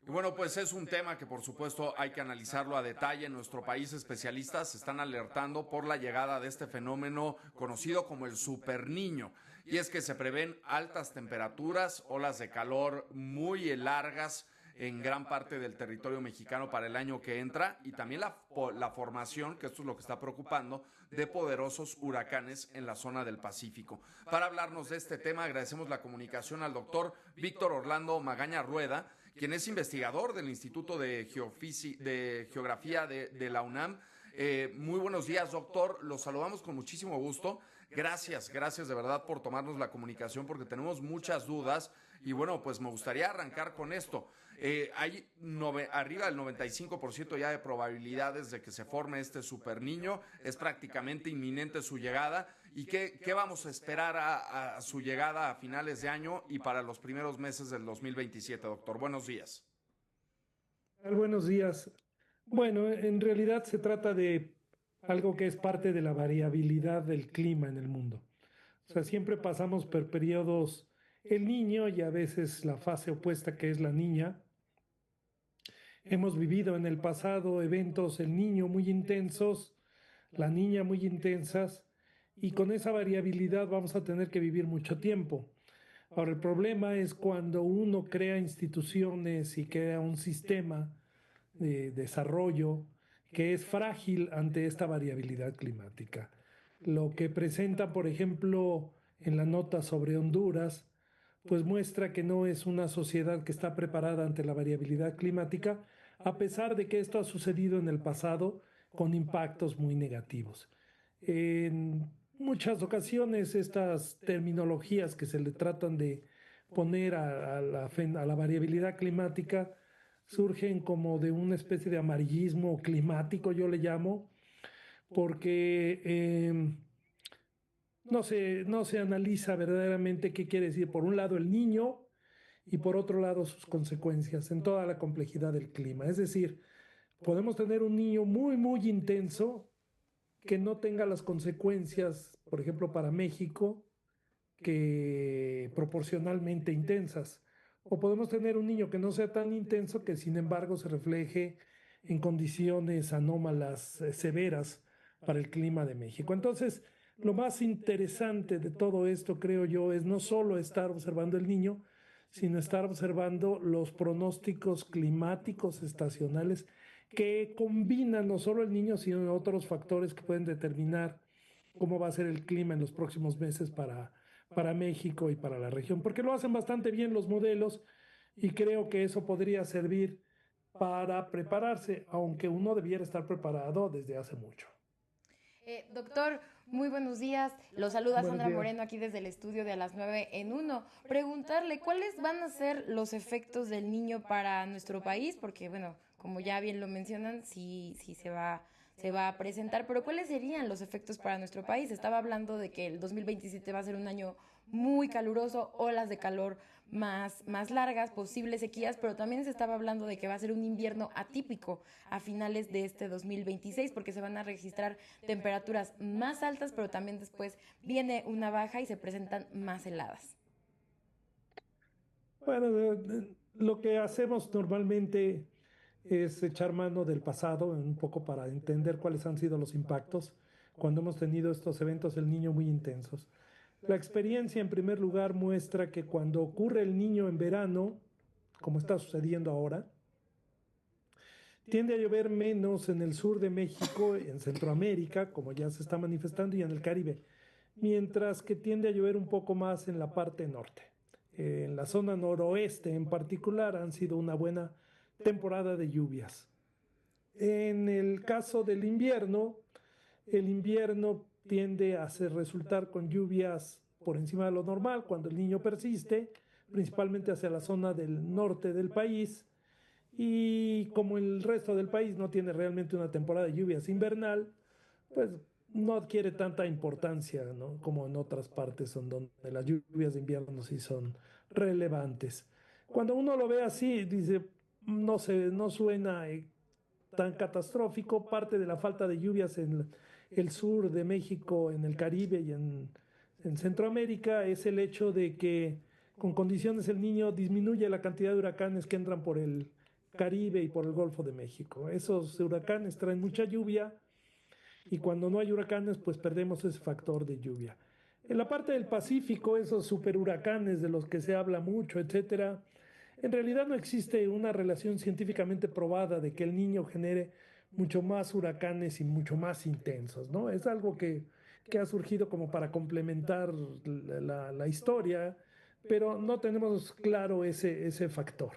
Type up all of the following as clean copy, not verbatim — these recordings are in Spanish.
Y bueno, pues es un tema que por supuesto hay que analizarlo a detalle. En nuestro país especialistas están alertando por la llegada de este fenómeno conocido como el superniño. Y es que se prevén altas temperaturas, olas de calor muy largas en gran parte del territorio mexicano para el año que entra y también la formación, que esto es lo que está preocupando, de poderosos huracanes en la zona del Pacífico. Para hablarnos de este tema agradecemos la comunicación al doctor Víctor Orlando Magaña Rueda, quien es investigador del Instituto de Geografía de la UNAM. Muy buenos días, doctor. Los saludamos con muchísimo gusto. Gracias de verdad por tomarnos la comunicación porque tenemos muchas dudas y bueno, pues me gustaría arrancar con esto. Hay arriba del 95% ya de probabilidades de que se forme este superniño. Es prácticamente inminente su llegada. ¿Y qué vamos a esperar a su llegada a finales de año y para los primeros meses del 2027, doctor? Buenos días. Buenos días. Bueno, en realidad se trata de algo que es parte de la variabilidad del clima en el mundo. O sea, siempre pasamos por periodos el niño y a veces la fase opuesta que es la niña. Hemos vivido en el pasado eventos el niño muy intensos, la niña muy intensas y con esa variabilidad vamos a tener que vivir mucho tiempo. Ahora, el problema es cuando uno crea instituciones y crea un sistema de desarrollo que es frágil ante esta variabilidad climática. Lo que presenta, por ejemplo, en la nota sobre Honduras, pues muestra que no es una sociedad que está preparada ante la variabilidad climática, a pesar de que esto ha sucedido en el pasado con impactos muy negativos. En muchas ocasiones estas terminologías que se le tratan de poner a la variabilidad climática surgen como de una especie de amarillismo climático, yo le llamo, porque no se analiza verdaderamente qué quiere decir, por un lado, el niño y por otro lado, sus consecuencias en toda la complejidad del clima. Es decir, podemos tener un niño muy intenso que no tenga las consecuencias, por ejemplo, para México, que proporcionalmente intensas. O podemos tener un niño que no sea tan intenso que sin embargo se refleje en condiciones anómalas severas para el clima de México. Entonces, lo más interesante de todo esto, creo yo, es no solo estar observando el niño, sino estar observando los pronósticos climáticos estacionales que combinan no solo el niño, sino otros factores que pueden determinar cómo va a ser el clima en los próximos meses para México y para la región, porque lo hacen bastante bien los modelos y creo que eso podría servir para prepararse, aunque uno debiera estar preparado desde hace mucho. Doctor, muy buenos días. Lo saluda Buenos Sandra días. Moreno aquí desde el estudio de a las 9 en uno. Preguntarle cuáles van a ser los efectos del niño para nuestro país, porque bueno, como ya bien lo mencionan, sí se va a presentar, pero ¿cuáles serían los efectos para nuestro país? Estaba hablando de que el 2027 va a ser un año muy caluroso, olas de calor más largas, posibles sequías, pero también se estaba hablando de que va a ser un invierno atípico a finales de este 2026 porque se van a registrar temperaturas más altas, pero también después viene una baja y se presentan más heladas. Bueno, lo que hacemos normalmente es echar mano del pasado un poco para entender cuáles han sido los impactos cuando hemos tenido estos eventos del niño muy intensos. La experiencia, en primer lugar, muestra que cuando ocurre el niño en verano, como está sucediendo ahora, tiende a llover menos en el sur de México, en Centroamérica, como ya se está manifestando, y en el Caribe, mientras que tiende a llover un poco más en la parte norte. En la zona noroeste en particular han sido una buena temporada de lluvias. En el caso del invierno, el invierno tiende a resultar con lluvias por encima de lo normal cuando el niño persiste, principalmente hacia la zona del norte del país. Y como el resto del país no tiene realmente una temporada de lluvias invernal, pues no adquiere tanta importancia, ¿no? Como en otras partes son donde las lluvias de invierno sí son relevantes. Cuando uno lo ve así, dice, no suena tan catastrófico. Parte de la falta de lluvias en el sur de México, en el Caribe y en Centroamérica es el hecho de que con condiciones el niño disminuye la cantidad de huracanes que entran por Caribe y por el Golfo de México. Esos huracanes traen mucha lluvia y cuando no hay huracanes, pues perdemos ese factor de lluvia. En la parte del Pacífico, esos superhuracanes de los que se habla mucho, etcétera, en realidad no existe una relación científicamente probada de que el Niño genere mucho más huracanes y mucho más intensos, ¿no? Es algo que ha surgido como para complementar la historia, pero no tenemos claro ese factor.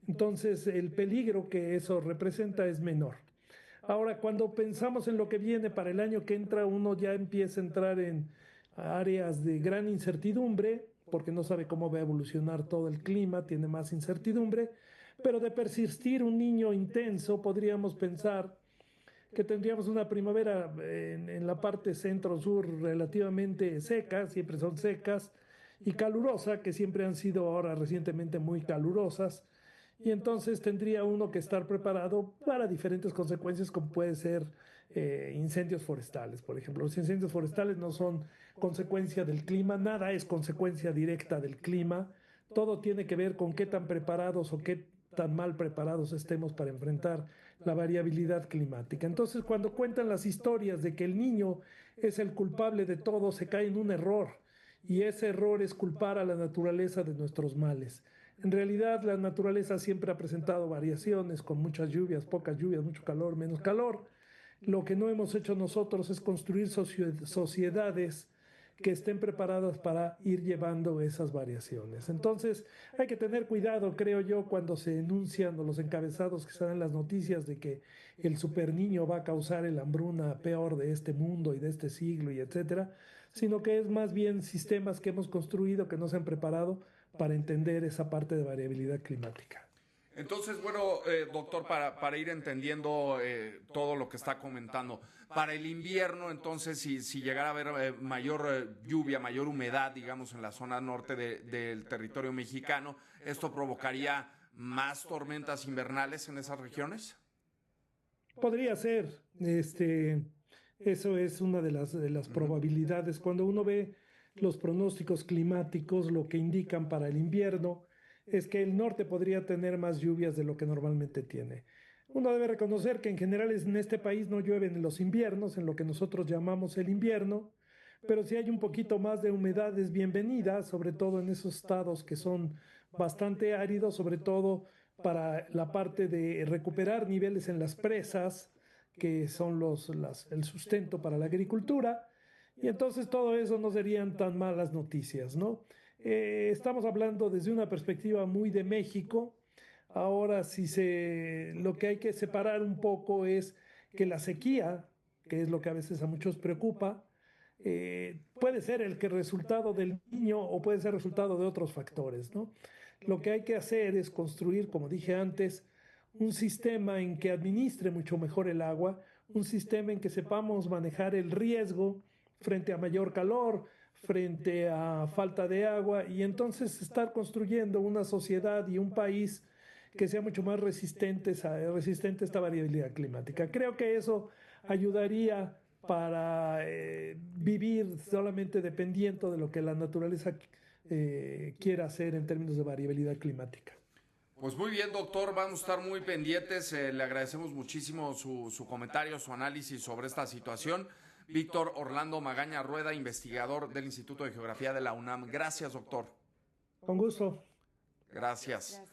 Entonces, el peligro que eso representa es menor. Ahora, cuando pensamos en lo que viene para el año que entra, uno ya empieza a entrar en áreas de gran incertidumbre, porque no sabe cómo va a evolucionar todo el clima, tiene más incertidumbre, pero de persistir un niño intenso, podríamos pensar que tendríamos una primavera en la parte centro-sur relativamente seca, siempre son secas, y calurosa, que siempre han sido ahora recientemente muy calurosas, y entonces tendría uno que estar preparado para diferentes consecuencias, como puede ser incendios forestales, por ejemplo. Los incendios forestales no son consecuencia del clima, nada es consecuencia directa del clima, todo tiene que ver con qué tan preparados o qué tan mal preparados estemos para enfrentar la variabilidad climática. Entonces, cuando cuentan las historias de que el niño es el culpable de todo, se cae en un error, y ese error es culpar a la naturaleza de nuestros males. En realidad, la naturaleza siempre ha presentado variaciones con muchas lluvias, pocas lluvias, mucho calor, menos calor. Lo que no hemos hecho nosotros es construir sociedades que estén preparadas para ir llevando esas variaciones. Entonces, hay que tener cuidado, creo yo, cuando se enuncian los encabezados que están en las noticias de que el superniño va a causar la hambruna peor de este mundo y de este siglo y etcétera, sino que es más bien sistemas que hemos construido que no se han preparado para entender esa parte de variabilidad climática. Entonces, bueno, doctor, para ir entendiendo todo lo que está comentando, para el invierno, entonces, si llegara a haber mayor lluvia, mayor humedad, digamos, en la zona norte del territorio mexicano, ¿esto provocaría más tormentas invernales en esas regiones? Podría ser, eso es una de las probabilidades. Cuando uno ve los pronósticos climáticos, lo que indican para el invierno es que el norte podría tener más lluvias de lo que normalmente tiene. Uno debe reconocer que en general en este país no llueve en los inviernos, en lo que nosotros llamamos el invierno, pero si hay un poquito más de humedad es bienvenida, sobre todo en esos estados que son bastante áridos, sobre todo para la parte de recuperar niveles en las presas, que son el sustento para la agricultura, y entonces todo eso no serían tan malas noticias, ¿no? Estamos hablando desde una perspectiva muy de México. Ahora, lo que hay que separar un poco es que la sequía, que es lo que a veces a muchos preocupa, puede ser el resultado del niño o puede ser resultado de otros factores, ¿no? Lo que hay que hacer es construir, como dije antes, un sistema en que administre mucho mejor el agua, un sistema en que sepamos manejar el riesgo frente a mayor calor, frente a falta de agua, y entonces estar construyendo una sociedad y un país que sea mucho más resistente a esta variabilidad climática. Creo que eso ayudaría para vivir solamente dependiendo de lo que la naturaleza quiera hacer en términos de variabilidad climática. Pues muy bien, doctor, vamos a estar muy pendientes. Le agradecemos muchísimo su comentario, su análisis sobre esta situación. Víctor Orlando Magaña Rueda, investigador del Instituto de Geografía de la UNAM. Gracias, doctor. Con gusto. Gracias.